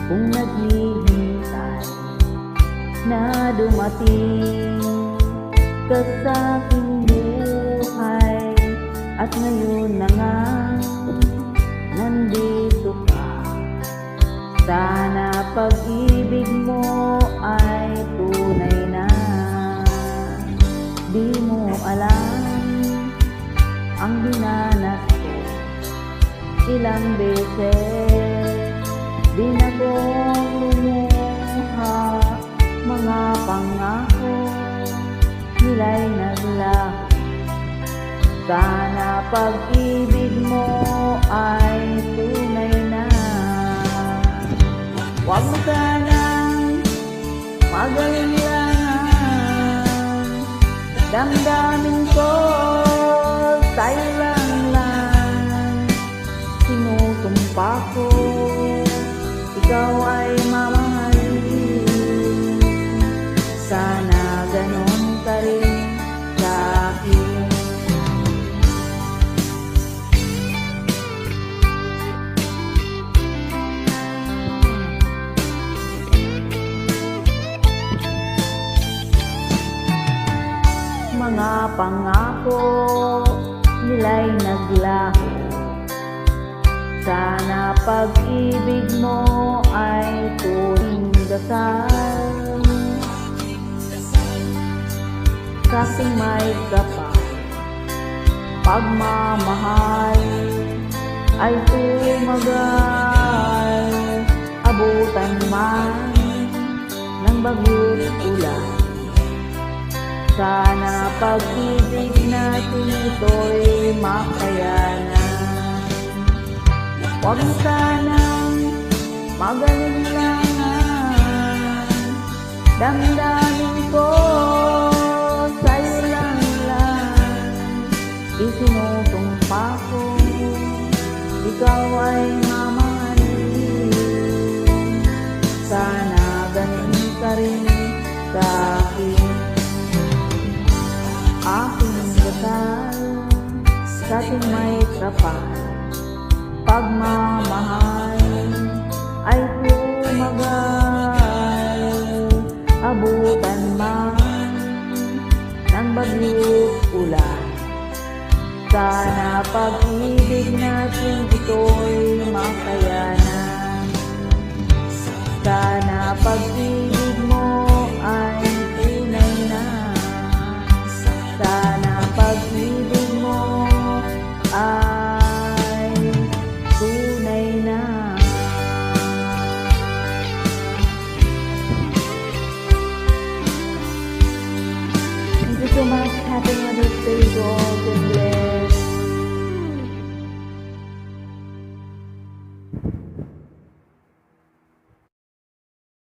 kung naghihintay na dumating ka sa aking buhay. At ngayon na nga nandito ka. Sana pag-ibig mo ay tunay na. Di mo alam ang dinanas ko ilang beses. Di na kong lumuha, mga pangako nila'y naglaho. Sana pag-ibig mo ay tunay na. Huwag mo sanang magalingan, damdamin ko sa'yo lang. Sinusumpa ko ikaw ay mamahalin. Sana ganon ka rin sa akin. Mga pangako nila'y naglaho. Sana pag-ibig mo ay tuwing dasal. Kasing may kapal, pagmamahal ay tumagal. Abutan man ng bagyo't ulan, sana pag-ibig natin ito'y makayanan. Huwag mo sanang magalingan, damdamin ko sa'yo lang. Isinusumpa ko ikaw ay mamahalin. Sana ganun ka rin sa akin. Aking dasal sa ating may kapal, pagmamahal ay tumagal. Abutan man ng bagyo't ulan, sana pag-ibig natin ito'y makayanan. Sana pag-ibig